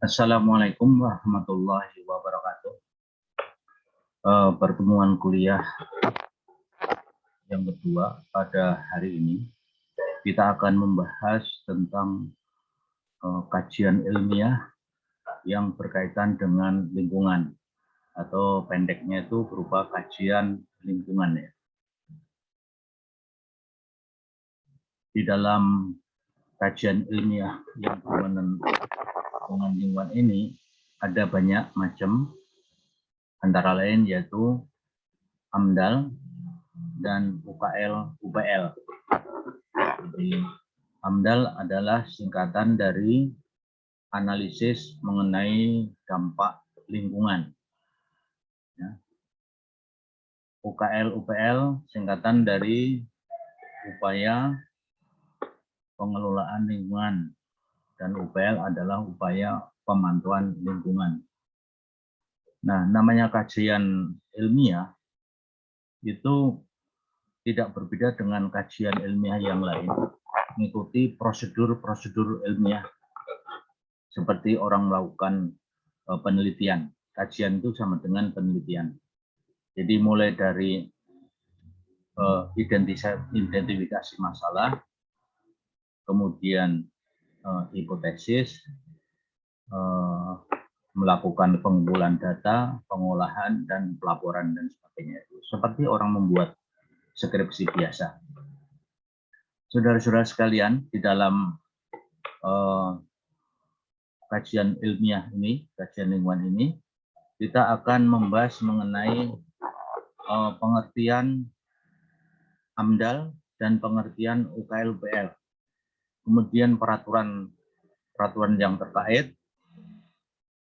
Assalamualaikum warahmatullahi wabarakatuh. Pertemuan kuliah yang kedua pada hari ini kita akan membahas tentang kajian ilmiah yang berkaitan dengan lingkungan atau pendeknya itu berupa kajian lingkungan ya. Di dalam kajian ilmiah yang berhubungan dengan lingkungan ini ada banyak macam, antara lain yaitu AMDAL dan UKL UPL. Jadi AMDAL adalah singkatan dari analisis mengenai dampak lingkungan. Ya. UKL UPL singkatan dari upaya pengelolaan lingkungan, dan UPL adalah upaya pemantauan lingkungan. Nah, namanya kajian ilmiah itu tidak berbeda dengan kajian ilmiah yang lain, mengikuti prosedur-prosedur ilmiah seperti orang melakukan penelitian. Kajian itu sama dengan penelitian. Jadi mulai dari identifikasi masalah, kemudian hipotesis, melakukan pengumpulan data, pengolahan, dan pelaporan, dan sebagainya. Seperti orang membuat skripsi biasa. Saudara-saudara sekalian, di dalam kajian ilmiah ini, kajian lingkungan ini, kita akan membahas mengenai pengertian AMDAL dan pengertian UKL-UPL. Kemudian peraturan yang terkait,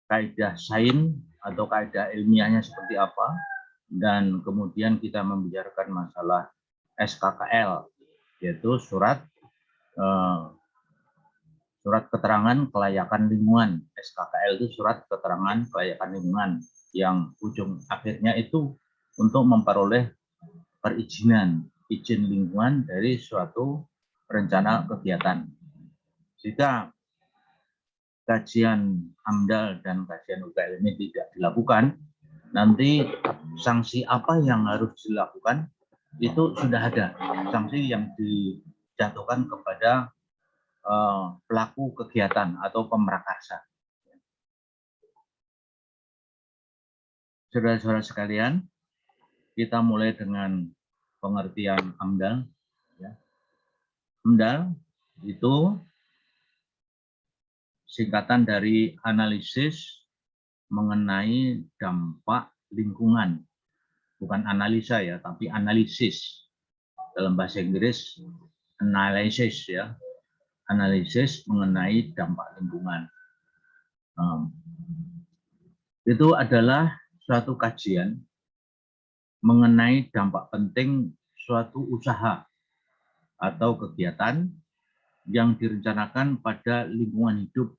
kaidah sains atau kaidah ilmiahnya seperti apa, dan kemudian kita membicarakan masalah SKKL, yaitu surat keterangan kelayakan lingkungan. SKKL itu surat keterangan kelayakan lingkungan, yang ujung akhirnya itu untuk memperoleh izin lingkungan dari suatu rencana kegiatan. Jika kajian AMDAL dan kajian UKL ini tidak dilakukan, nanti sanksi apa yang harus dilakukan itu sudah ada. Sanksi yang dijatuhkan kepada pelaku kegiatan atau pemrakarsa. Saudara-saudara sekalian, kita mulai dengan pengertian AMDAL. AMDAL itu singkatan dari analisis mengenai dampak lingkungan. Bukan analisa ya, tapi analisis. Dalam bahasa Inggris, analysis ya. Analisis mengenai dampak lingkungan. Itu adalah suatu kajian mengenai dampak penting suatu usaha atau kegiatan yang direncanakan pada lingkungan hidup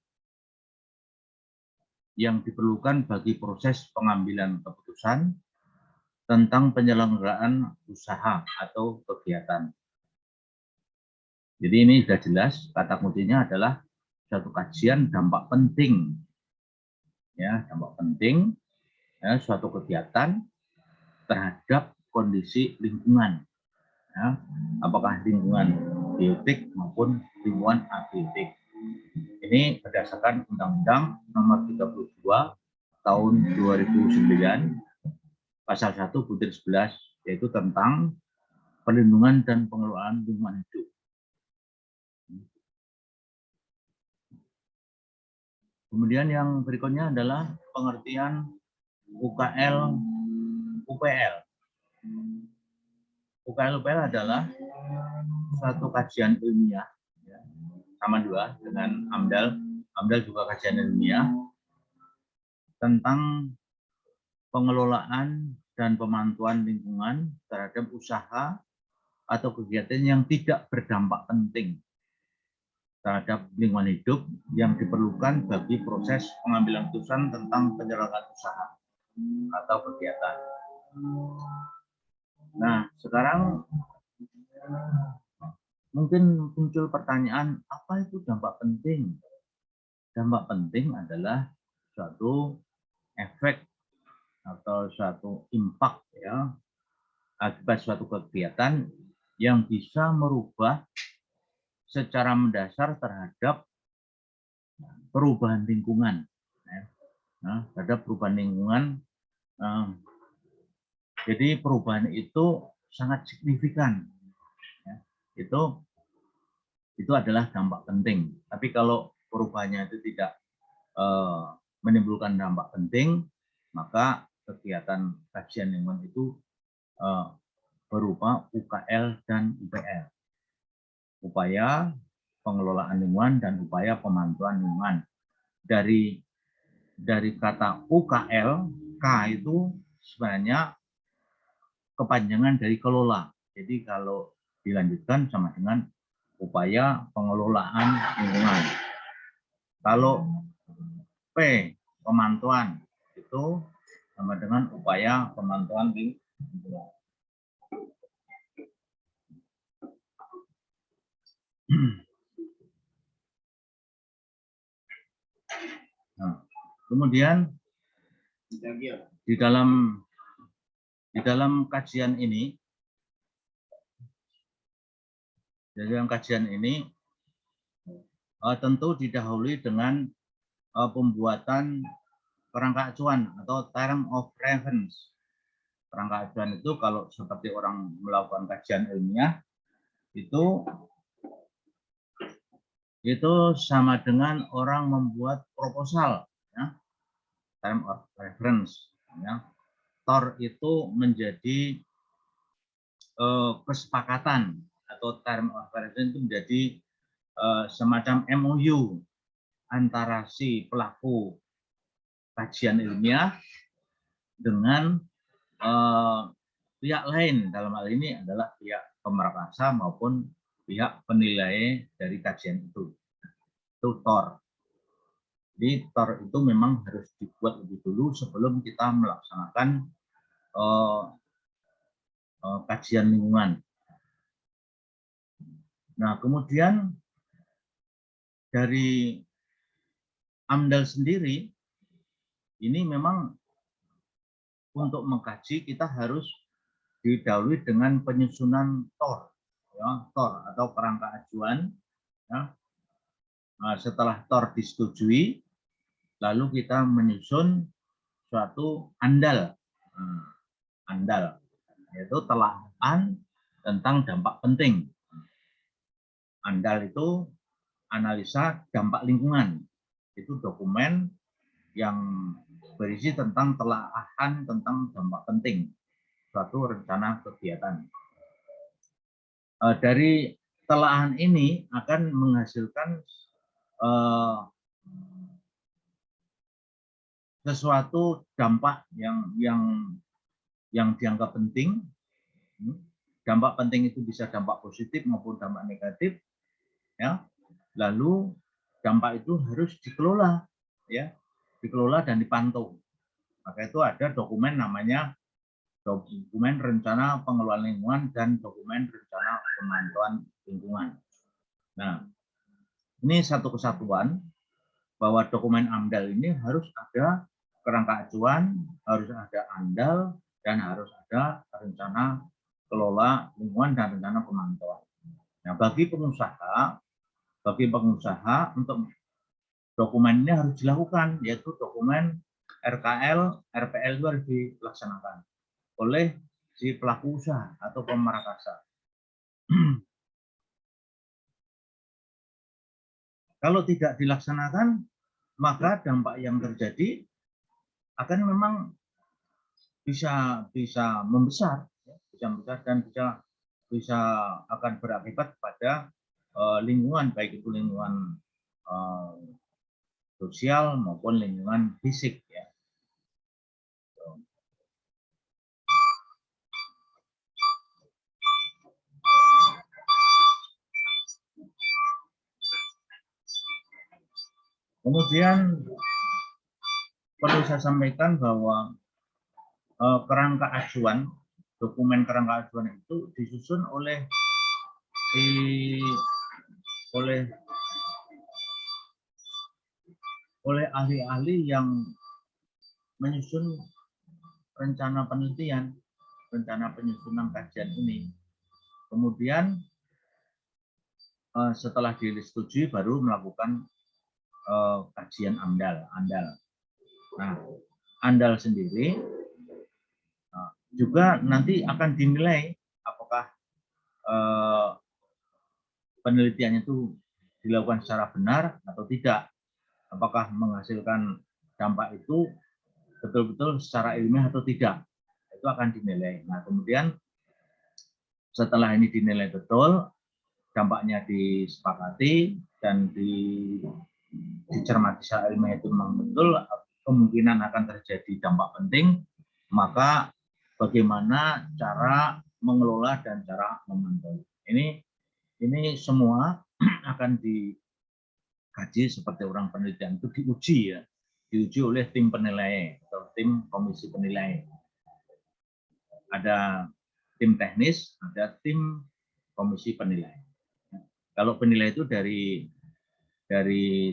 yang diperlukan bagi proses pengambilan keputusan tentang penyelenggaraan usaha atau kegiatan. Jadi ini sudah jelas, kata kuncinya adalah suatu kajian dampak penting. Ya, dampak penting ya, suatu kegiatan terhadap kondisi lingkungan. Ya, apakah lingkungan biotik maupun lingkungan abiotik. Ini berdasarkan Undang-Undang Nomor 32 Tahun 2009 Pasal 1/11, yaitu tentang perlindungan dan pengelolaan lingkungan hidup. Kemudian yang berikutnya adalah pengertian UKL UPL. UKL UPL adalah suatu kajian ilmiah, ya, sama dua dengan AMDAL. AMDAL juga kajian ilmiah tentang pengelolaan dan pemantauan lingkungan terhadap usaha atau kegiatan yang tidak berdampak penting terhadap lingkungan hidup yang diperlukan bagi proses pengambilan keputusan tentang penyelenggaraan usaha atau kegiatan. Nah, sekarang mungkin muncul pertanyaan, apa itu dampak penting? Dampak penting adalah suatu efek atau suatu impact ya akibat suatu kegiatan yang bisa merubah secara mendasar terhadap perubahan lingkungan. Nah, terhadap perubahan lingkungan, jadi perubahan itu sangat signifikan. Itu adalah dampak penting. Tapi kalau perubahannya itu tidak menimbulkan dampak penting, maka kegiatan kajian lingkungan itu berupa UKL dan UPL. Upaya pengelolaan lingkungan dan upaya pemantauan lingkungan. Dari kata UKL, K itu sebenarnya kepanjangan dari kelola. Jadi kalau dilanjutkan sama dengan upaya pengelolaan lingkungan. Kalau P, pemantauan, itu sama dengan upaya pemantauan lingkungan. Nah, kemudian di dalam kajian ini, tentu didahului dengan pembuatan kerangka acuan atau term of reference. Kerangka acuan itu kalau seperti orang melakukan kajian ilmiah itu sama dengan orang membuat proposal, ya. Term of reference, ya. TOR itu menjadi kesepakatan atau term of reference itu menjadi semacam MOU antara si pelaku kajian ilmiah dengan pihak lain, dalam hal ini adalah pihak pemerkasa maupun pihak penilai dari kajian itu TOR. Jadi TOR itu memang harus dibuat lebih dulu sebelum kita melaksanakan kajian lingkungan. Nah, kemudian dari AMDAL sendiri, ini memang untuk mengkaji kita harus didahului dengan penyusunan TOR, ya, TOR atau kerangka acuan. Ya. Nah, setelah TOR disetujui, lalu kita menyusun suatu ANDAL, ANDAL, yaitu telaah tentang dampak penting. ANDAL itu analisa dampak lingkungan, itu dokumen yang berisi tentang telaahan tentang dampak penting suatu rencana kegiatan. Dari telaahan ini akan menghasilkan sesuatu dampak yang dianggap penting. Dampak penting itu bisa dampak positif maupun dampak negatif, ya. Lalu dampak itu harus dikelola, ya, dikelola dan dipantau. Maka itu ada dokumen namanya dokumen rencana pengelolaan lingkungan dan dokumen rencana pemantauan lingkungan. Nah, ini satu kesatuan bahwa dokumen AMDAL ini harus ada kerangka acuan, harus ada ANDAL, dan harus ada rencana kelola lingkungan dan rencana pemantauan. Nah, bagi pengusaha untuk dokumen ini harus dilakukan, yaitu dokumen RKL, RPL itu harus dilaksanakan oleh si pelaku usaha atau pemerakasa. Kalau tidak dilaksanakan, maka dampak yang terjadi akan memang bisa membesar, dan bisa akan berakibat pada lingkungan, baik itu lingkungan sosial maupun lingkungan fisik, ya. Kemudian perlu saya sampaikan bahwa kerangka acuan, dokumen kerangka acuan itu disusun oleh oleh ahli-ahli yang menyusun rencana penelitian, rencana penyusunan kajian ini. Kemudian setelah disetujui baru melakukan kajian AMDAL. Nah, AMDAL sendiri juga nanti akan dinilai apakah penelitiannya itu dilakukan secara benar atau tidak. Apakah menghasilkan dampak itu betul-betul secara ilmiah atau tidak. Itu akan dinilai. Nah, kemudian setelah ini dinilai betul, dampaknya disepakati dan dicermati secara ilmiah itu memang betul, kemungkinan akan terjadi dampak penting, maka bagaimana cara mengelola dan cara memantau. Ini semua akan dikaji seperti orang penelitian itu diuji oleh tim penilai atau tim komisi penilai. Ada tim teknis, ada tim komisi penilai. Kalau penilai itu dari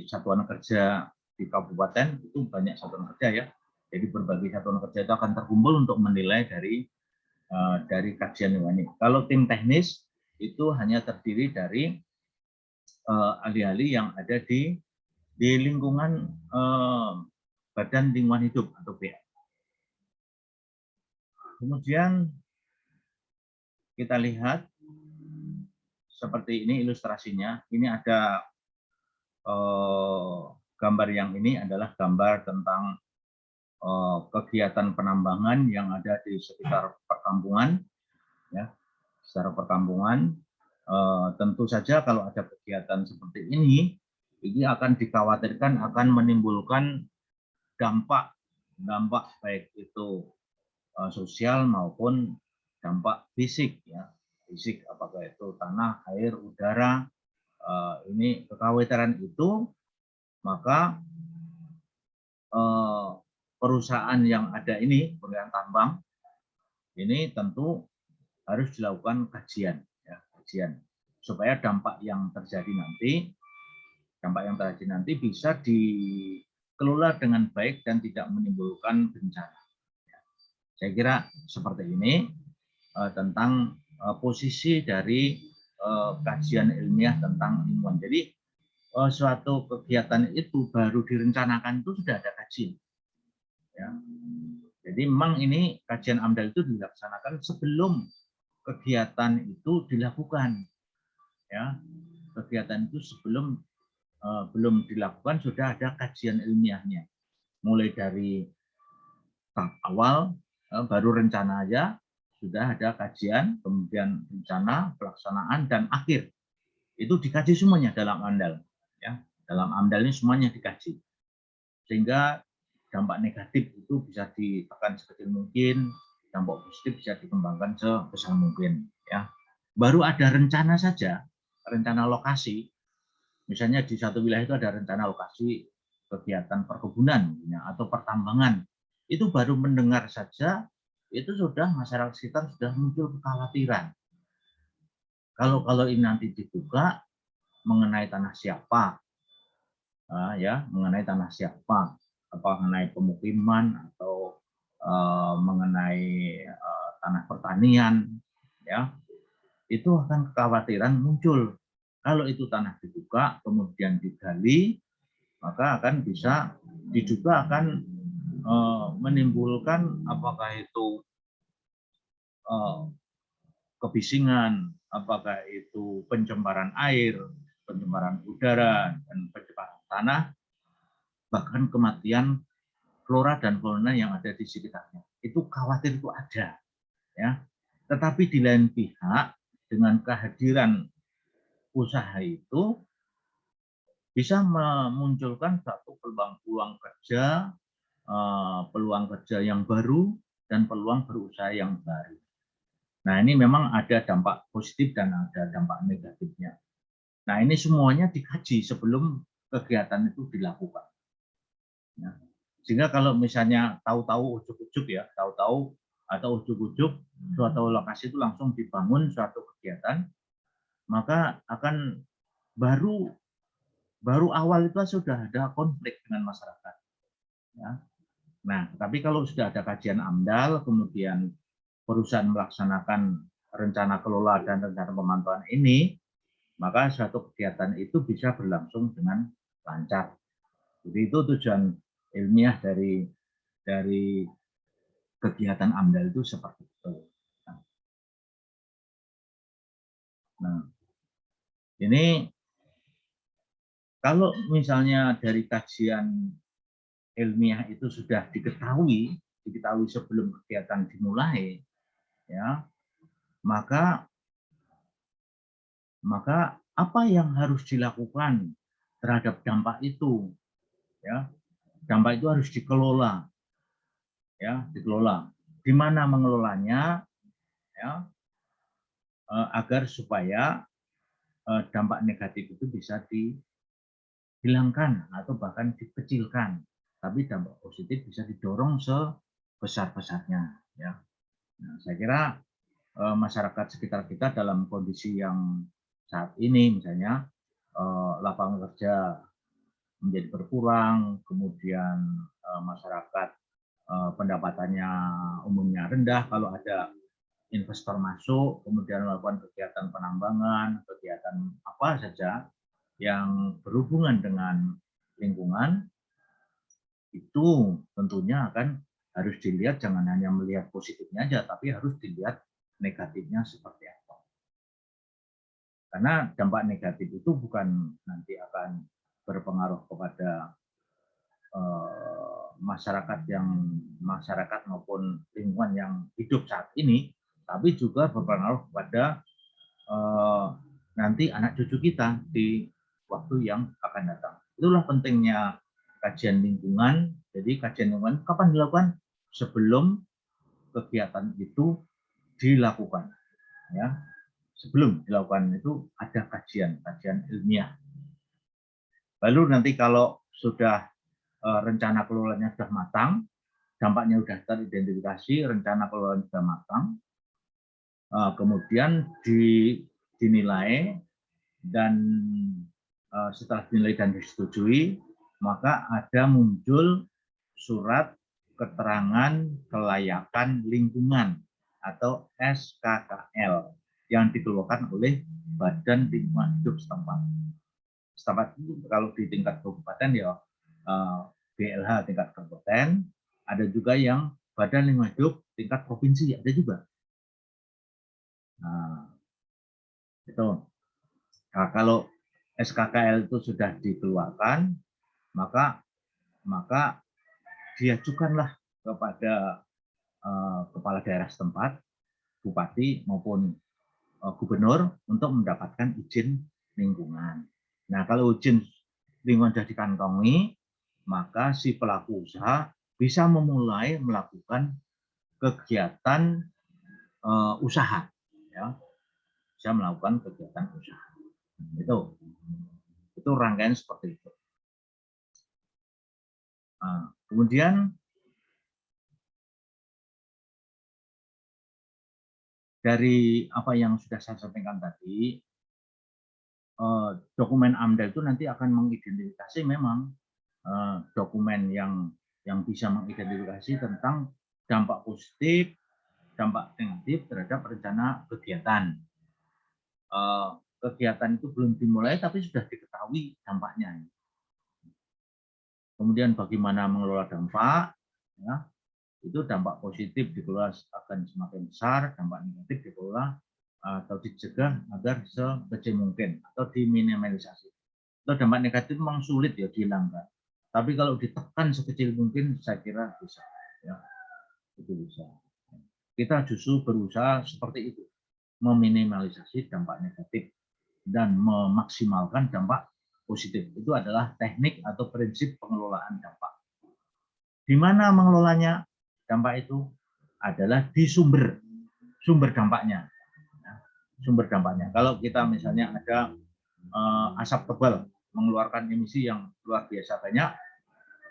satuan kerja di kabupaten itu banyak satuan kerja ya. Jadi berbagai satuan kerja itu akan terkumpul untuk menilai dari kajian ini. Kalau tim teknis itu hanya terdiri dari ahli-ahli yang ada di lingkungan Badan Lingkungan Hidup atau BLH. Kemudian kita lihat seperti ini ilustrasinya. Ini ada gambar yang ini adalah gambar tentang kegiatan penambangan yang ada di sekitar perkampungan, ya, secara perkampungan. Tentu saja kalau ada kegiatan seperti ini akan dikhawatirkan akan menimbulkan dampak baik itu sosial maupun dampak fisik, ya, fisik apakah itu tanah, air, udara. Ini kekhawatiran itu, maka perusahaan yang ada ini, perusahaan tambang ini tentu harus dilakukan kajian, ya, kajian supaya dampak yang terjadi nanti bisa dikelola dengan baik dan tidak menimbulkan bencana. Saya kira seperti ini tentang posisi dari kajian ilmiah tentang lingkungan. Jadi suatu kegiatan itu baru direncanakan itu sudah ada kajian. Ya. Jadi memang ini kajian AMDAL itu dilaksanakan sebelum kegiatan itu dilakukan. Ya, kegiatan itu sebelum belum dilakukan sudah ada kajian ilmiahnya. Mulai dari tahap awal baru rencana aja sudah ada kajian, kemudian rencana, pelaksanaan dan akhir. Itu dikaji semuanya dalam AMDAL. Ya, dalam AMDAL ini semuanya dikaji. Sehingga dampak negatif itu bisa ditekan sekecil mungkin, dampak positif bisa dikembangkan sebesar mungkin. Ya, baru ada rencana saja, rencana lokasi. Misalnya di satu wilayah itu ada rencana lokasi kegiatan perkebunan atau pertambangan. Itu baru mendengar saja, itu sudah masyarakat sekitar sudah muncul kekhawatiran. Kalau ini nanti dibuka mengenai tanah siapa, ya, mengenai tanah siapa, apa mengenai pemukiman atau mengenai tanah pertanian, ya, itu akan kekhawatiran muncul. Kalau itu tanah dibuka kemudian digali, maka akan bisa diduga akan menimbulkan apakah itu kebisingan, apakah itu pencemaran air, pencemaran udara, dan pencemaran tanah, bahkan kematian flora dan fauna yang ada di sekitarnya. Itu khawatir itu ada, ya. Tetapi di lain pihak dengan kehadiran usaha itu bisa memunculkan satu peluang kerja yang baru dan peluang berusaha yang baru. Nah, ini memang ada dampak positif dan ada dampak negatifnya. Nah, ini semuanya dikaji sebelum kegiatan itu dilakukan. Ya. Sehingga kalau misalnya tahu-tahu ujuk-ujuk ya, suatu lokasi itu langsung dibangun suatu kegiatan, maka akan baru awal itu sudah ada konflik dengan masyarakat. Ya. Nah, tapi kalau sudah ada kajian AMDAL, kemudian perusahaan melaksanakan rencana kelola dan rencana pemantauan ini, maka suatu kegiatan itu bisa berlangsung dengan lancar. Jadi itu tujuan ilmiah dari kegiatan AMDAL itu seperti itu. Nah, ini kalau misalnya dari kajian ilmiah itu sudah diketahui sebelum kegiatan dimulai, ya, maka apa yang harus dilakukan terhadap dampak itu, ya, dampak itu harus dikelola, ya, dikelola. Di mana mengelolanya, ya, agar supaya dampak negatif itu bisa dihilangkan atau bahkan dikecilkan, tapi dampak positif bisa didorong sebesar-besarnya, ya. Nah, saya kira masyarakat sekitar kita dalam kondisi yang saat ini, misalnya lapangan kerja menjadi berkurang, kemudian masyarakat pendapatannya umumnya rendah, kalau ada investor masuk, kemudian melakukan kegiatan penambangan, kegiatan apa saja yang berhubungan dengan lingkungan, itu tentunya akan harus dilihat, jangan hanya melihat positifnya aja, tapi harus dilihat negatifnya seperti apa. Karena dampak negatif itu bukan nanti akan berpengaruh kepada masyarakat maupun lingkungan yang hidup saat ini, tapi juga berpengaruh kepada nanti anak cucu kita di waktu yang akan datang. Itulah pentingnya kajian lingkungan. Jadi kajian lingkungan kapan dilakukan? Sebelum kegiatan itu dilakukan, ya. Sebelum dilakukan itu ada kajian ilmiah. Lalu nanti kalau sudah rencana kelolanya sudah matang, dampaknya sudah teridentifikasi, rencana kelolanya sudah matang, kemudian dinilai, dan setelah dinilai dan disetujui, maka ada muncul surat keterangan kelayakan lingkungan atau SKKL yang dikeluarkan oleh Badan Lingkungan Hidup setempat. Setempat itu kalau di tingkat kabupaten ya BLH tingkat kabupaten, ada juga yang Badan Lingkungan Hidup tingkat provinsi, ada juga. Nah, itu. Nah, kalau SKKL itu sudah dikeluarkan, maka diajukanlah kepada kepala daerah setempat, bupati maupun gubernur untuk mendapatkan izin lingkungan. Nah, kalau izin lingkungan sudah dikantongi, maka si pelaku usaha bisa memulai melakukan kegiatan usaha, ya, bisa melakukan kegiatan usaha. Itu rangkaian seperti itu. Nah, kemudian dari apa yang sudah saya sampaikan tadi, dokumen AMDAL itu nanti akan mengidentifikasi memang dokumen yang bisa mengidentifikasi tentang dampak positif, dampak negatif terhadap rencana kegiatan. Kegiatan itu belum dimulai tapi sudah diketahui dampaknya. Kemudian bagaimana mengelola dampak, ya, itu dampak positif dikelola akan semakin besar, dampak negatif dikelola atau dicegah agar sekecil mungkin atau diminimalisasi. Atau dampak negatif memang sulit ya dihilangkan, tapi kalau ditekan sekecil mungkin saya kira bisa, ya, itu bisa. Kita justru berusaha seperti itu, meminimalisasi dampak negatif dan memaksimalkan dampak positif. Itu adalah teknik atau prinsip pengelolaan dampak. Di mana mengelolanya dampak itu adalah di sumber dampaknya. Sumber dampaknya. Kalau kita misalnya ada asap tebal mengeluarkan emisi yang luar biasa banyak,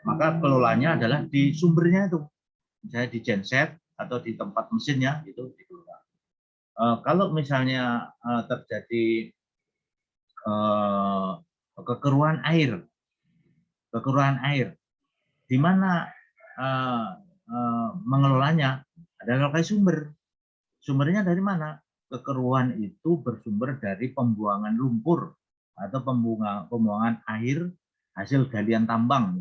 maka kelolanya adalah di sumbernya itu. Misalnya di genset atau di tempat mesinnya itu dikelola. Kalau misalnya terjadi kekeruan air, di mana mengelolanya adalah kali sumber. Sumbernya dari mana? Kekeruan itu bersumber dari pembuangan lumpur atau pembuangan air hasil galian tambang.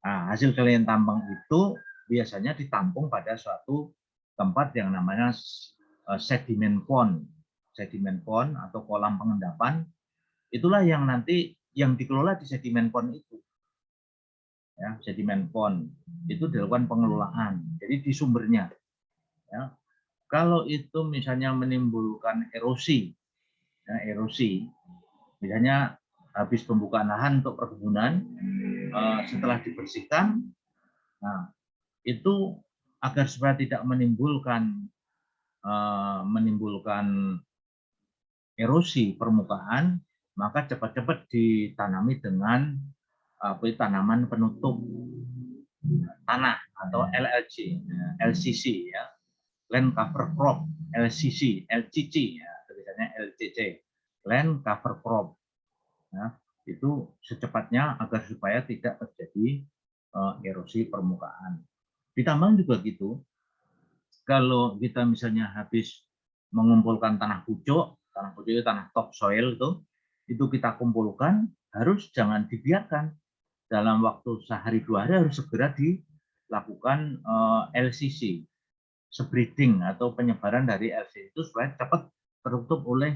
Nah, hasil galian tambang itu biasanya ditampung pada suatu tempat yang namanya sedimen pond. Sedimen pond atau kolam pengendapan, itulah yang nanti yang dikelola di sedimen pond itu. Ya, sedimen pond itu dilakukan pengelolaan. Jadi di sumbernya. Ya. Kalau itu misalnya menimbulkan erosi, ya, erosi, misalnya habis pembukaan lahan untuk perkebunan, setelah dibersihkan, nah itu agar supaya tidak menimbulkan erosi permukaan, maka cepat-cepat ditanami dengan tanaman penutup tanah atau LCC, ya. Land cover crop, LCC, ya, tulisannya LCC, land cover crop. Ya, itu secepatnya agar supaya tidak terjadi erosi permukaan. Di tambang juga gitu. Kalau kita misalnya habis mengumpulkan tanah pucuk itu tanah topsoil itu kita kumpulkan, harus jangan dibiarkan. Dalam waktu sehari 2 hari harus segera dilakukan LCC, spreading atau penyebaran dari LCC itu supaya cepat tertutup oleh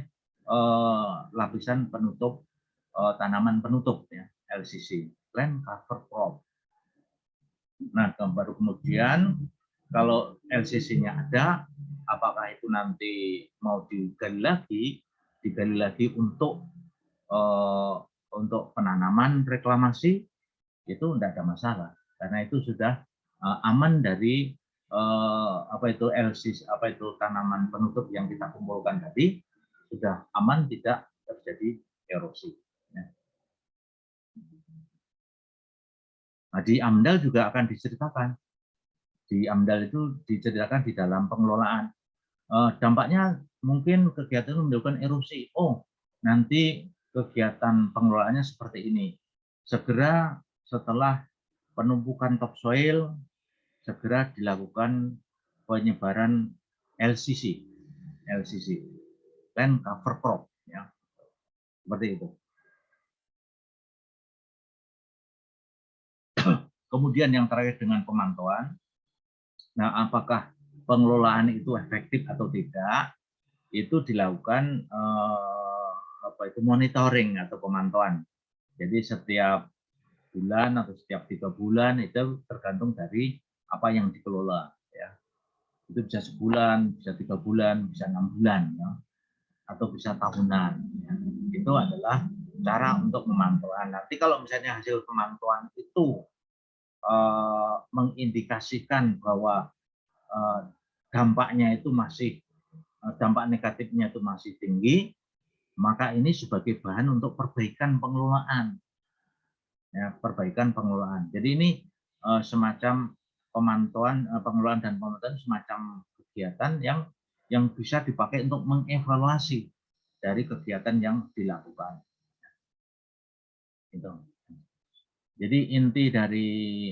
lapisan penutup tanaman penutup, ya, LCC, land cover crop. Nah, baru kemudian kalau LCC-nya ada, apakah itu nanti mau digali lagi untuk penanaman reklamasi, itu tidak ada masalah karena itu sudah aman dari LCC, tanaman penutup yang kita kumpulkan tadi sudah aman, tidak terjadi erosi. Nah, di AMDAL juga akan diceritakan. Di AMDAL itu diceritakan di dalam pengelolaan. Dampaknya mungkin kegiatan menimbulkan erosi. Oh, nanti kegiatan pengelolaannya seperti ini. Segera setelah penumpukan topsoil, segera dilakukan penyebaran LCC, land cover crop, ya, seperti itu. Kemudian yang terakhir dengan pemantauan. Nah, apakah pengelolaan itu efektif atau tidak? Itu dilakukan monitoring atau pemantauan. Jadi setiap bulan atau setiap 3 bulan itu tergantung dari apa yang dikelola. Ya. Itu bisa sebulan, bisa 3 bulan, bisa 6 bulan, ya, atau bisa tahunan. Ya. Itu adalah cara untuk pemantauan. Nanti kalau misalnya hasil pemantauan itu mengindikasikan bahwa dampaknya itu dampak negatifnya itu masih tinggi, maka ini sebagai bahan untuk perbaikan pengelolaan. Ya, perbaikan pengelolaan. Jadi ini semacam pengelolaan dan pemantauan semacam kegiatan yang bisa dipakai untuk mengevaluasi dari kegiatan yang dilakukan. Gitu. Jadi inti dari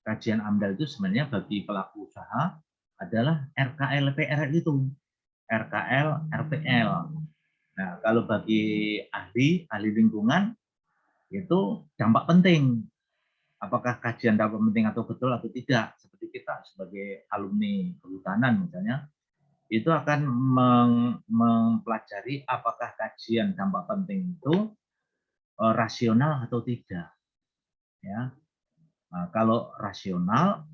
kajian AMDAL itu sebenarnya bagi pelaku usaha adalah RKL-PR itu, RKL, RPL. Nah, kalau bagi ahli lingkungan itu dampak penting. Apakah kajian dampak penting atau betul atau tidak? Seperti kita sebagai alumni kehutanan misalnya, itu akan mempelajari apakah kajian dampak penting itu rasional atau tidak. Ya, nah, kalau rasional,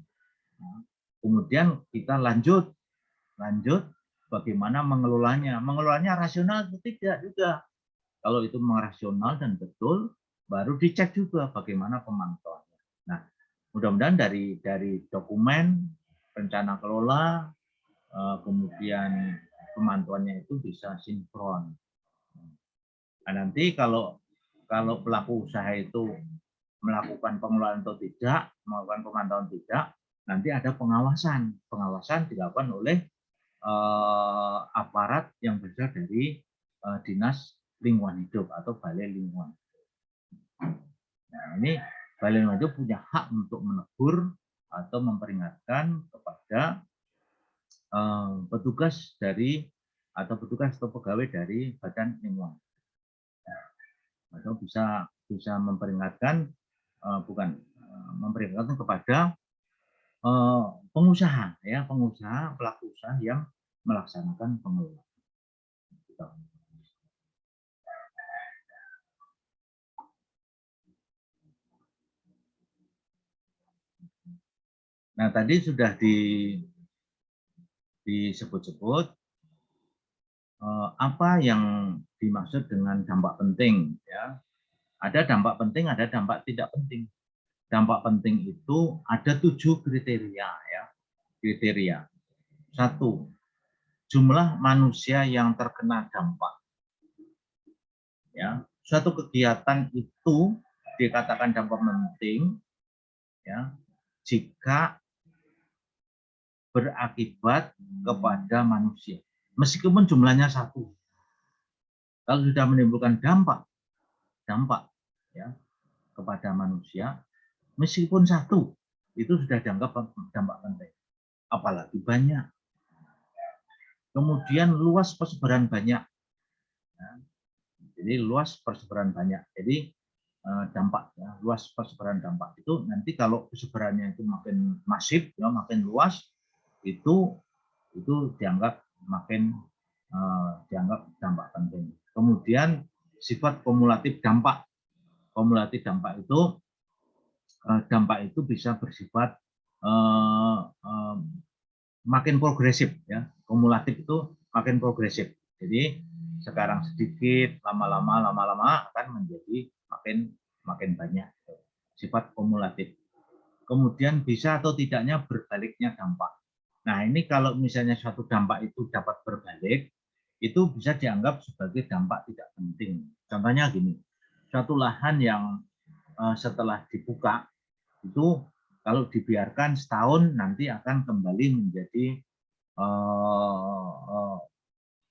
kemudian kita lanjut bagaimana mengelolanya. Mengelolanya rasional atau tidak juga. Kalau itu rasional dan betul, baru dicek juga bagaimana pemantauannya. Nah, mudah-mudahan dari dokumen rencana kelola, kemudian pemantauannya itu bisa sinkron. Nah, nanti kalau pelaku usaha itu melakukan pengelolaan atau tidak, melakukan pemantauan tidak, nanti ada pengawasan. Pengawasan dilakukan oleh aparat yang berasal dari dinas lingkungan hidup atau balai lingkungan. Nah, ini balai lingkungan hidup punya hak untuk menegur atau memperingatkan kepada petugas dari atau petugas atau pegawai dari badan lingkungan. Atau bisa memperingatkan memperingatkan kepada pengusaha pelaku usaha yang melaksanakan pengelolaan. Nah, tadi sudah disebut-sebut apa yang dimaksud dengan dampak penting, ya. Ada dampak penting, ada dampak tidak penting. Dampak penting itu ada 7 kriteria, ya. Kriteria. 1, jumlah manusia yang terkena dampak. Ya, suatu kegiatan itu dikatakan dampak penting, ya, jika berakibat kepada manusia, meskipun jumlahnya 1. Kalau sudah menimbulkan dampak ya kepada manusia, meskipun 1, itu sudah dianggap dampak penting. Apalagi banyak. Kemudian luas persebaran banyak. Ya. Jadi luas persebaran banyak. Jadi dampak, ya, luas persebaran dampak itu nanti kalau persebarannya itu makin masif, ya, makin luas, itu dianggap dianggap dampak penting. Kemudian sifat kumulatif dampak. Kumulatif dampak itu bisa bersifat makin progresif, ya. Kumulatif itu makin progresif. Jadi sekarang sedikit, lama-lama akan menjadi makin banyak. Sifat kumulatif. Kemudian bisa atau tidaknya berbaliknya dampak. Nah, ini kalau misalnya suatu dampak itu dapat berbalik, itu bisa dianggap sebagai dampak tidak penting. Contohnya gini, suatu lahan yang setelah dibuka, itu kalau dibiarkan setahun nanti akan kembali menjadi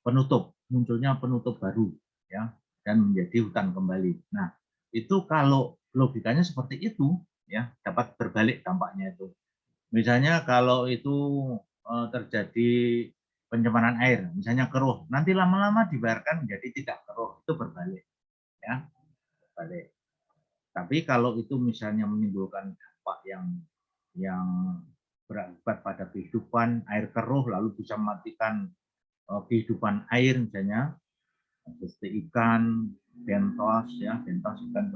penutup, munculnya penutup baru, ya, dan menjadi hutan kembali. Nah, itu kalau logikanya seperti itu, ya, dapat berbalik dampaknya itu. Misalnya kalau itu terjadi pencemaran air, misalnya keruh, nanti lama-lama dibiarkan menjadi tidak keruh, itu berbalik, ya, berbalik. Tapi kalau itu misalnya menimbulkan dampak yang berakibat pada kehidupan, air keruh lalu bisa mematikan kehidupan air, misalnya seperti ikan, bentos, ya, bentos ikan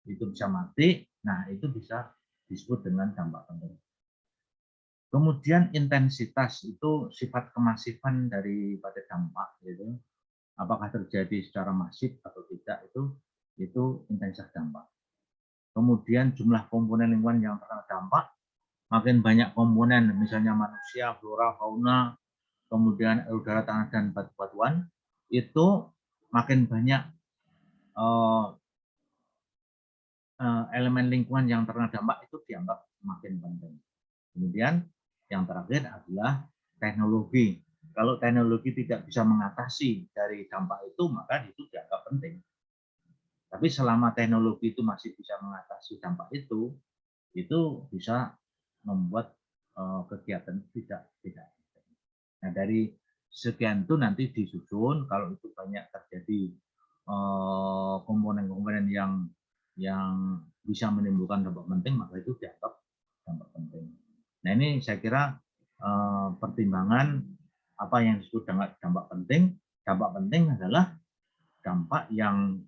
itu bisa mati. Nah, itu bisa disebut dengan dampak penting. Kemudian intensitas itu sifat kemasifan daripada dampak, gitu. Apakah terjadi secara masif atau tidak, itu intensitas dampak. Kemudian jumlah komponen lingkungan yang terkena dampak, makin banyak komponen, misalnya manusia, flora, fauna, kemudian udara, tanah, dan batu-batuan, itu makin banyak elemen lingkungan yang terkena dampak, itu dianggap makin penting. Kemudian yang terakhir adalah teknologi. Kalau teknologi tidak bisa mengatasi dari dampak itu, maka itu dianggap penting. Tapi selama teknologi itu masih bisa mengatasi dampak itu bisa membuat kegiatan tidak. Nah, dari sekian itu nanti disusun, kalau itu banyak terjadi komponen-komponen yang bisa menimbulkan dampak penting, maka itu dianggap dampak penting. Nah, ini saya kira pertimbangan apa yang disebut dengan dampak penting. Dampak penting adalah dampak yang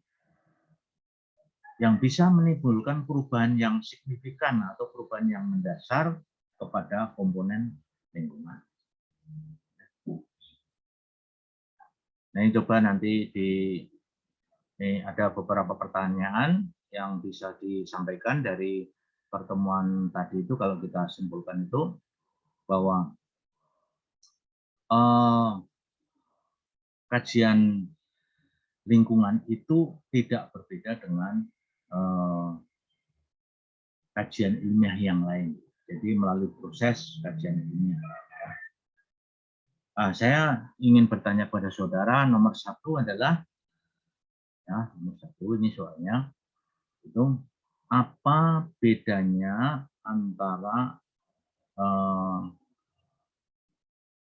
bisa menimbulkan perubahan yang signifikan atau perubahan yang mendasar kepada komponen lingkungan. Nah, ini coba nanti ini ada beberapa pertanyaan yang bisa disampaikan dari pertemuan tadi itu. Kalau kita simpulkan itu bahwa kajian lingkungan itu tidak berbeda dengan kajian ilmiah yang lain. Jadi melalui proses kajian ilmiah. Saya ingin bertanya kepada saudara, nomor 1 adalah Ya, nomor 1 ini soalnya itu apa bedanya antara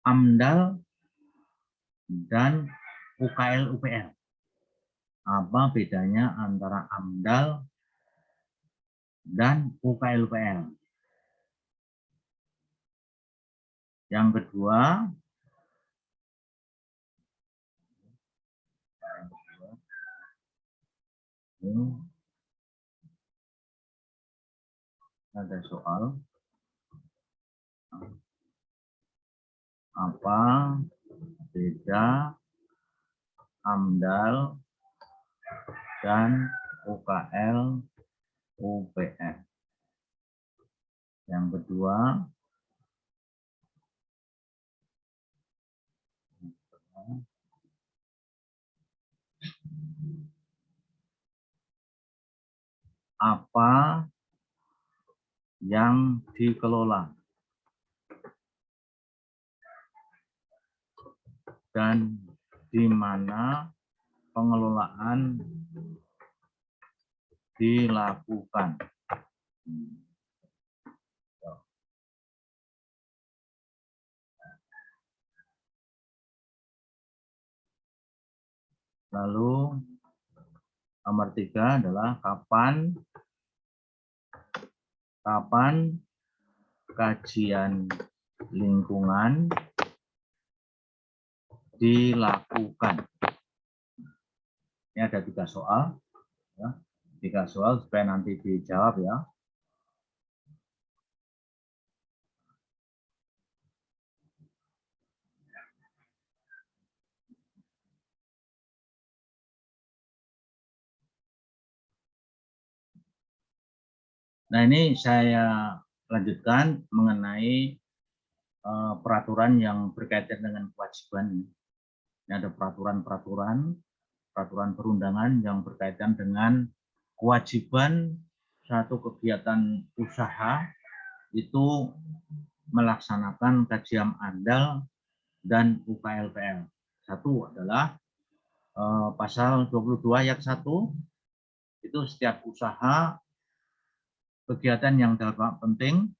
AMDAL dan UKL UPL? Apa bedanya antara AMDAL dan UKL UPL? Yang kedua, ini ada soal apa beda AMDAL dan UKL UPL. Yang kedua, apa yang dikelola dan di mana pengelolaan dilakukan. Lalu nomor 3 adalah kapan kajian lingkungan dilakukan. Ini ada 3 soal, ya. 3 soal supaya nanti dijawab ya. Nah, ini saya lanjutkan mengenai peraturan yang berkaitan dengan kewajiban. Ini ada peraturan perundangan yang berkaitan dengan kewajiban satu kegiatan usaha itu melaksanakan kajian AMDAL dan UKL-UPL. Satu adalah pasal 22 ayat 1, itu setiap usaha kegiatan yang dampak penting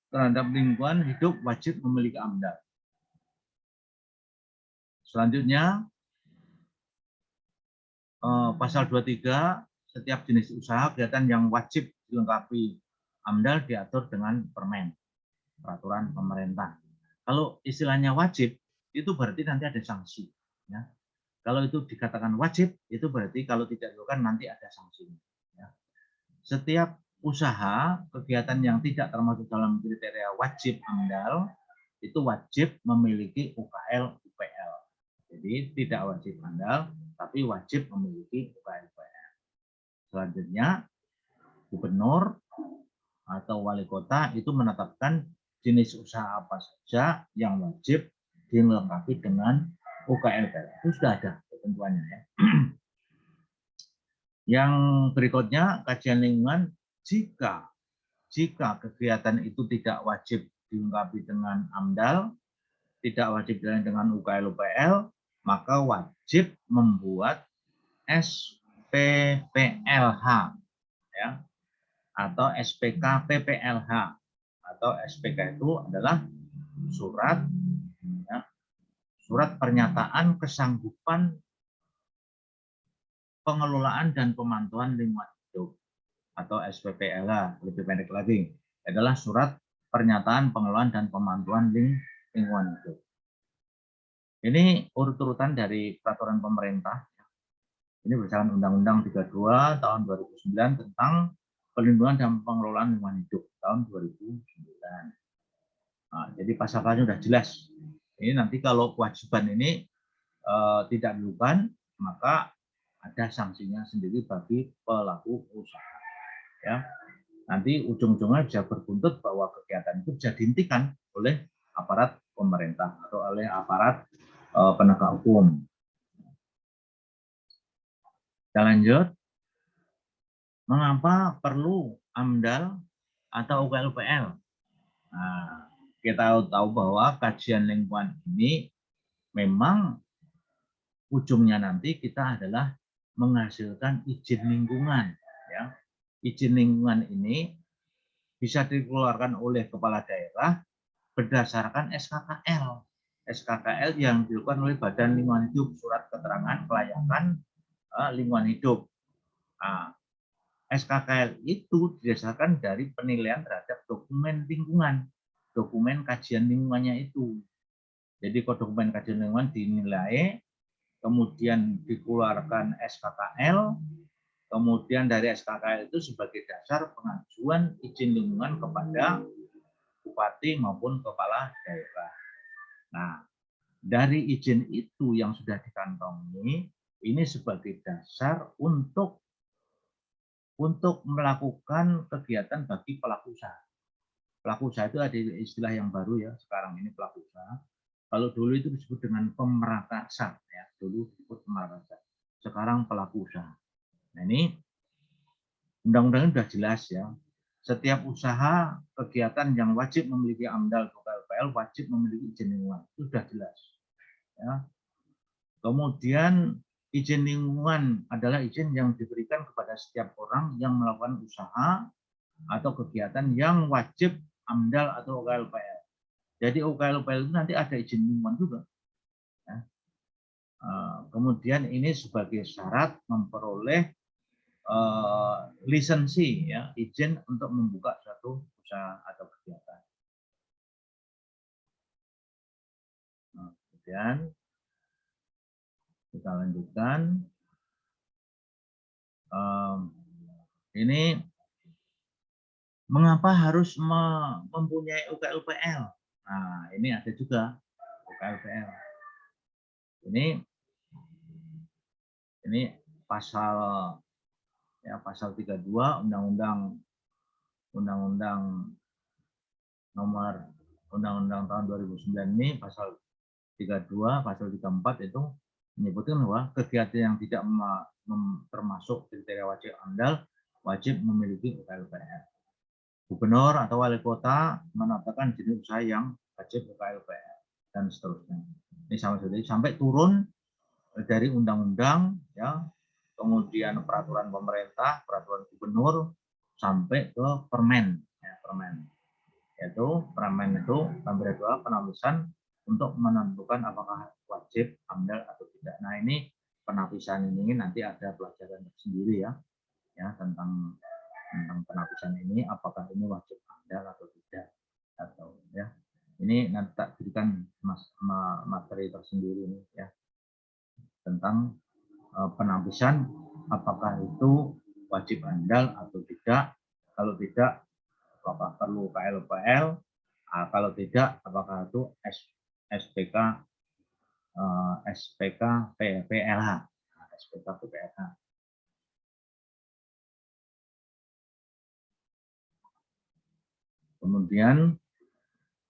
terhadap lingkungan hidup wajib memiliki AMDAL. Selanjutnya, pasal 23, setiap jenis usaha kegiatan yang wajib dilengkapi AMDAL diatur dengan permen, peraturan pemerintah. Kalau istilahnya wajib, itu berarti nanti ada sanksi. Ya. Kalau itu dikatakan wajib, itu berarti kalau tidak dilakukan nanti ada sanksinya. Ya. Setiap usaha kegiatan yang tidak termasuk dalam kriteria wajib AMDAL itu wajib memiliki UKL UPL. Jadi tidak wajib AMDAL, tapi wajib memiliki UKL UPL. Selanjutnya, gubernur atau wali kota itu menetapkan jenis usaha apa saja yang wajib dilengkapi dengan UKL UPL. Itu sudah ada ketentuannya ya. Yang berikutnya, kajian lingkungan jika kegiatan itu tidak wajib dilengkapi dengan AMDAL, tidak wajib dilengkapi dengan UKL UPL, maka wajib membuat SPPLH ya, atau SPK PPLH, atau SPK itu adalah surat ya, surat pernyataan kesanggupan pengelolaan dan pemantauan lingkungan hidup, atau SPPLH lebih pendek lagi adalah surat pernyataan pengelolaan dan pemantauan lingkungan hidup. Ini urut-urutan dari peraturan pemerintah. Ini berdasarkan Undang-Undang 32 tahun 2009 tentang perlindungan dan pengelolaan lingkungan hidup tahun 2009. Nah, jadi pasal-pasalnya sudah jelas. Ini nanti kalau kewajiban ini tidak dilakukan, maka ada sanksinya sendiri bagi pelaku usaha. Ya, nanti ujung-ujungnya bisa berbuntut bahwa kegiatan itu bisa dihentikan oleh aparat pemerintah atau oleh aparat penegak hukum. Kita lanjut. Mengapa perlu AMDAL atau UKL UPL? Nah, kita tahu bahwa kajian lingkungan ini memang ujungnya nanti kita adalah menghasilkan izin lingkungan. Ya. Izin lingkungan ini bisa dikeluarkan oleh kepala daerah berdasarkan SKKL. SKKL yang dilakukan oleh Badan Lingkungan Hidup, surat keterangan kelayakan lingkungan hidup. Nah, SKKL itu didasarkan dari penilaian terhadap dokumen lingkungan, dokumen kajian lingkungannya itu. Jadi kalau dokumen kajian lingkungan dinilai, kemudian dikeluarkan SKKL, kemudian dari SKKL itu sebagai dasar pengajuan izin lingkungan kepada bupati maupun kepala daerah. Nah, dari izin itu yang sudah dikantongi, ini sebagai dasar untuk melakukan kegiatan bagi pelaku usaha. Pelaku usaha itu ada istilah yang baru ya, sekarang ini pelaku usaha. Kalau dulu itu disebut dengan pemerakarsa, ya, dulu disebut pemerakarsa. Sekarang pelaku usaha. Nah ini undang-undangnya sudah jelas ya. Setiap usaha kegiatan yang wajib memiliki AMDAL atau KLPL wajib memiliki izin lingkungan, itu sudah jelas. Ya. Kemudian izin lingkungan adalah izin yang diberikan kepada setiap orang yang melakukan usaha atau kegiatan yang wajib AMDAL atau OKLPL. Jadi OKLPL itu nanti ada izin lingkungan juga. Ya. Kemudian ini sebagai syarat memperoleh lisensi, ya, izin untuk membuka suatu usaha atau kegiatan. Nah, kemudian kita lanjutkan. Ini mengapa harus mempunyai UKLPL? Nah, ini ada juga UKLPL. Ini pasal ya, pasal 32 Undang-Undang tahun 2009 ini pasal 32, pasal 34 itu menyebutkan bahwa kegiatan yang tidak termasuk kriteria wajib AMDAL wajib memiliki UKLPL. Gubernur atau wali kota menetapkan jenis usaha yang wajib UKLPL dan seterusnya. Ini sampai turun dari undang-undang, ya, kemudian peraturan pemerintah, peraturan gubernur, sampai ke permen, ya, permen. Yaitu permen itu nomor 2 penapisan untuk menentukan apakah wajib AMDAL atau tidak. Nah ini penapisan ini nanti ada pelajaran tersendiri ya, tentang penapisan ini, apakah ini wajib AMDAL atau tidak, atau ya ini nanti tak berikan materi tersendiri ini ya tentang penapisan apakah itu wajib AMDAL atau tidak. Kalau tidak, apakah perlu KLPL? Kalau tidak, apakah itu SPK PLH? SPK PLH. Kemudian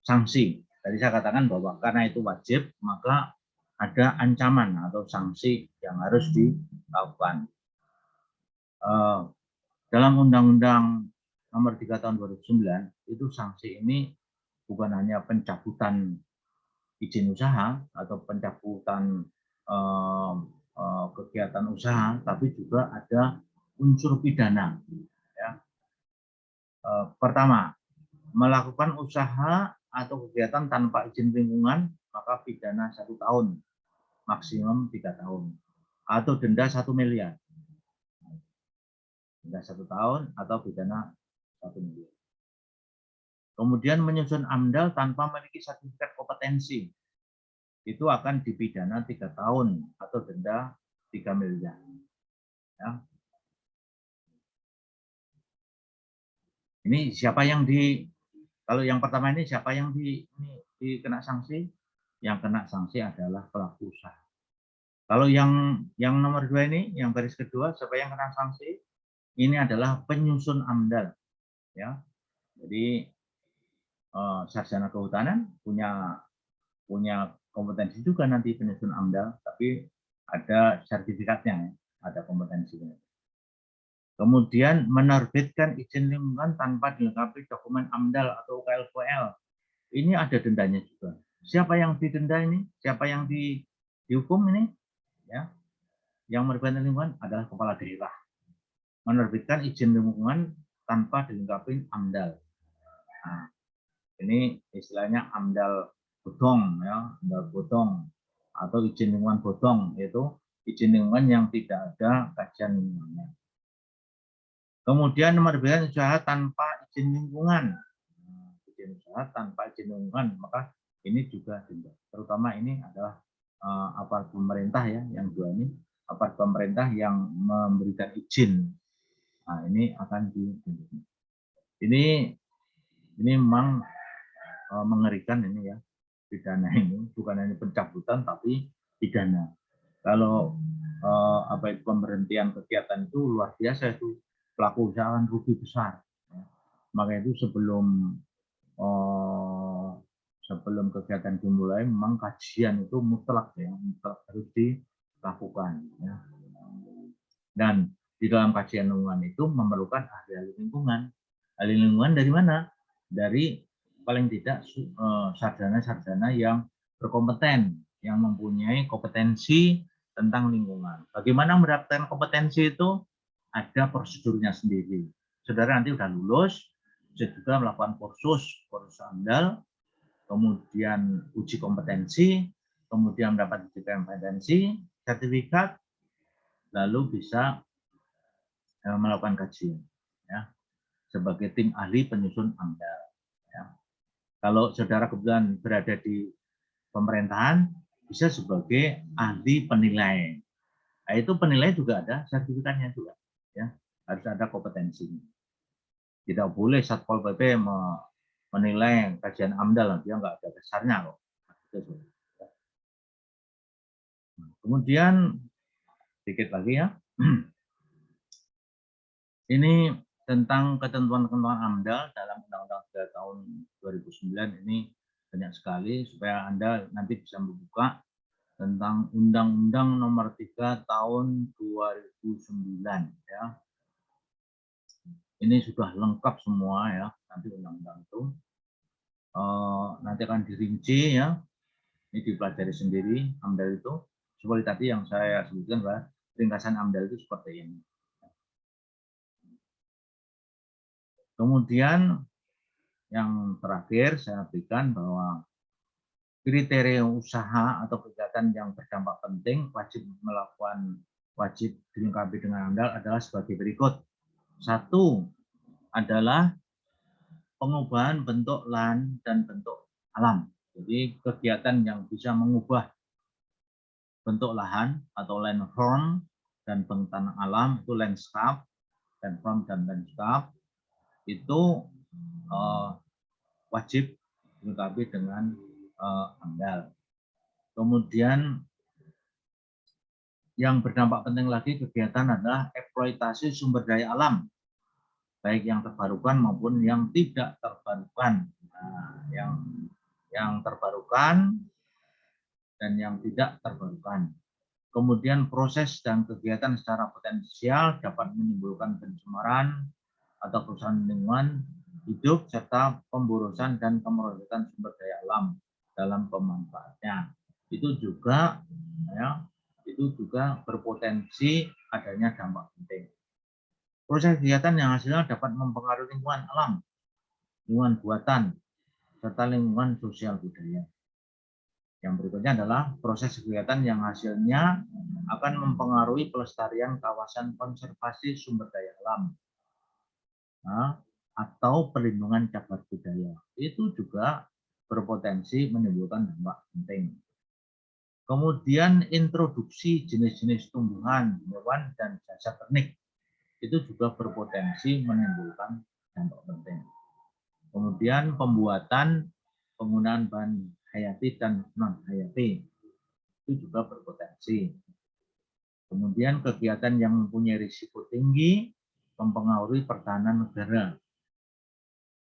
sanksi. Tadi saya katakan bahwa karena itu wajib, maka ada ancaman atau sanksi yang harus dilakukan. Dalam Undang-Undang Nomor 3 Tahun 2009 itu sanksi ini bukan hanya pencabutan izin usaha atau pencabutan kegiatan usaha, tapi juga ada unsur pidana. Ya. Pertama, melakukan usaha atau kegiatan tanpa izin lingkungan, maka pidana 1 tahun, maksimum 3 tahun, atau denda 1 miliar. Denda 1 tahun atau pidana 1 miliar. Kemudian menyusun AMDAL tanpa memiliki sertifikat kompetensi, itu akan dipidana 3 tahun atau denda 3 miliar. Ya. Ini siapa yang kalau yang pertama ini siapa yang dikena sanksi? Yang kena sanksi adalah pelaku usaha. Kalau yang nomor 2 ini, yang baris kedua, siapa yang kena sanksi? Ini adalah penyusun AMDAL. Ya. Jadi sarjana kehutanan punya kompetensi juga nanti penyusun AMDAL, tapi ada sertifikatnya, ada kompetensinya. Kemudian menerbitkan izin lingkungan tanpa dilengkapi dokumen AMDAL atau KLPL. Ini ada dendanya juga. Siapa yang didenda ini? Siapa yang dihukum ini? Ya. yang menerbitkan lingkungan adalah kepala daerah. Menerbitkan izin lingkungan tanpa dilengkapi AMDAL. Nah, ini istilahnya AMDAL bodong, ya, AMDAL bodong atau izin lingkungan bodong, yaitu izin lingkungan yang tidak ada kajian lingkungannya. Kemudian menerbitkan usaha tanpa izin lingkungan. Izin usaha tanpa izin lingkungan, maka ini juga denda. Terutama ini adalah aparat pemerintah, ya, yang dua ini aparat pemerintah yang memberikan izin. Nah, ini akan didenda. Ini memang mengerikan ini, ya, pidana ini bukan hanya pencabutan tapi pidana. Kalau pemberhentian kegiatan itu luar biasa, itu pelaku usaha akan rugi besar. Ya. Maka itu sebelum kegiatan dimulai memang kajian itu mutlak, ya, mutlak harus dilakukan. Ya. Dan di dalam kajian lingkungan itu memerlukan ahli lingkungan. Ahli lingkungan dari mana? Dari paling tidak sarjana-sarjana yang berkompeten, yang mempunyai kompetensi tentang lingkungan. Bagaimana mendapatkan kompetensi itu? Ada prosedurnya sendiri. Saudara nanti sudah lulus, bisa juga melakukan kursus AMDAL, kemudian uji kompetensi, kemudian mendapat uji kompetensi, sertifikat, lalu bisa melakukan kajian, ya, sebagai tim ahli penyusun AMDAL. Ya. Kalau saudara kebetulan berada di pemerintahan, bisa sebagai ahli penilai. Nah, itu penilai juga ada sertifikatnya juga, ya, harus ada kompetensinya. Tidak boleh Satpol PP menilai kajian AMDAL, dia nggak ada dasarnya loh. Kemudian sedikit lagi, ya. Ini tentang ketentuan-ketentuan AMDAL dalam Undang-Undang 3 tahun 2009 ini banyak sekali, supaya Anda nanti bisa membuka tentang Undang-Undang Nomor 3 tahun 2009, ya. Ini sudah lengkap semua, ya, nanti undang-undang itu nanti akan dirinci, ya. Ini dipelajari sendiri AMDAL itu. Seperti tadi yang saya sebutkan, bahwa ringkasan AMDAL itu seperti ini. Kemudian yang terakhir saya berikan bahwa kriteria usaha atau kegiatan yang berdampak penting wajib dilengkapi dengan AMDAL adalah sebagai berikut. 1 adalah pengubahan bentuk lahan dan bentuk alam. Jadi kegiatan yang bisa mengubah bentuk lahan atau landform dan bentuk tanah alam itu landscape, landform dan landscape itu wajib dilengkapi dengan AMDAL. Kemudian yang berdampak penting lagi kegiatan adalah eksploitasi sumber daya alam, baik yang terbarukan maupun yang tidak terbarukan. Nah, yang terbarukan dan yang tidak terbarukan. Kemudian proses dan kegiatan secara potensial dapat menimbulkan pencemaran atau kerusakan lingkungan hidup serta pemborosan dan kemerosotan sumber daya alam dalam pemanfaatnya. Itu juga, ya, itu juga berpotensi adanya dampak penting. Proses kegiatan yang hasilnya dapat mempengaruhi lingkungan alam, lingkungan buatan, serta lingkungan sosial budaya. Yang berikutnya adalah proses kegiatan yang hasilnya akan mempengaruhi pelestarian kawasan konservasi sumber daya alam, nah, atau perlindungan cagar budaya. Itu juga berpotensi menimbulkan dampak penting. Kemudian introduksi jenis-jenis tumbuhan, hewan, dan jasa teknik itu juga berpotensi menimbulkan dampak penting. Kemudian pembuatan penggunaan bahan hayati dan non hayati itu juga berpotensi. Kemudian kegiatan yang mempunyai risiko tinggi mempengaruhi pertahanan negara.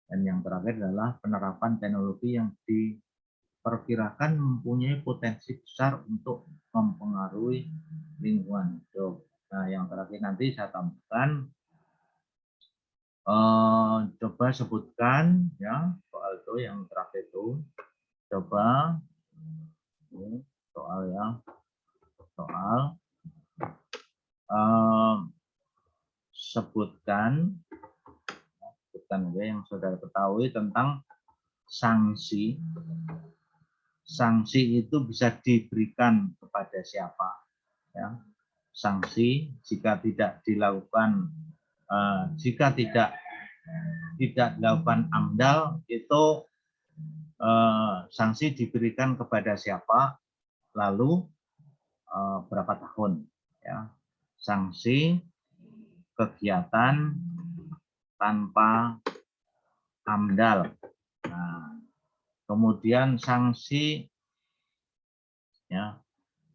Dan yang terakhir adalah penerapan teknologi yang diperkirakan mempunyai potensi besar untuk mempengaruhi lingkungan hidup. Nah, yang terakhir nanti saya tambahkan, coba sebutkan, ya, soal itu yang terakhir itu, coba soal, ya, soal sebutkan yang saudara ketahui tentang sanksi. Sanksi itu bisa diberikan kepada siapa? Ya. Sanksi jika tidak dilakukan, jika tidak dilakukan AMDAL itu sanksi diberikan kepada siapa? Lalu berapa tahun? Ya. Sanksi kegiatan tanpa AMDAL. Nah, kemudian sanksi, ya,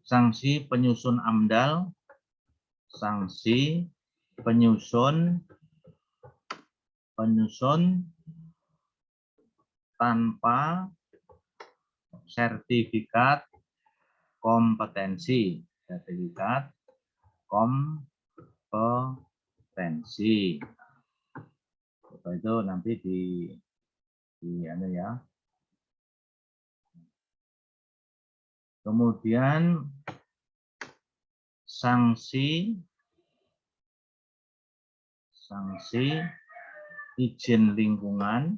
sanksi penyusun AMDAL, sanksi penyusun tanpa sertifikat kompetensi, itu nanti di ya. Kemudian sanksi izin lingkungan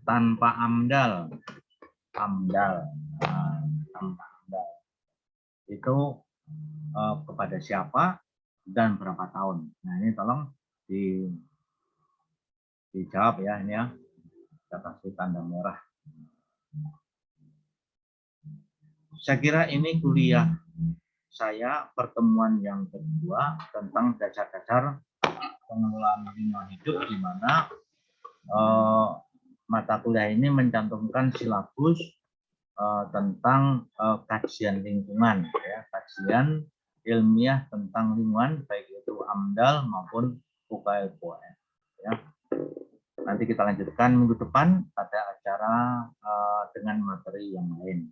tanpa AMDAL. Itu kepada siapa dan berapa tahun? Nah, ini tolong dijawab ya, ini ya. Saya kasih tanda merah. Saya kira ini kuliah saya pertemuan yang kedua tentang dasar-dasar pengelolaan lingkungan hidup, di mana mata kuliah ini mencantumkan silabus tentang kajian lingkungan, ya, kajian ilmiah tentang lingkungan, baik itu AMDAL maupun UKLPOE. Ya. Nanti kita lanjutkan minggu depan pada acara dengan materi yang lain.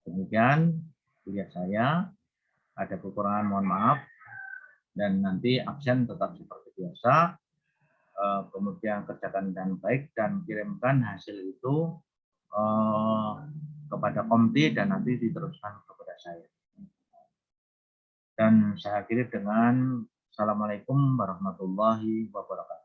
Demikian kuliah saya, ada kekurangan mohon maaf, dan nanti absen tetap seperti biasa. Kemudian kerjakan dengan baik dan kirimkan hasil itu kepada Komti dan nanti diteruskan kepada saya. Dan saya akhiri dengan Assalamualaikum warahmatullahi wabarakatuh.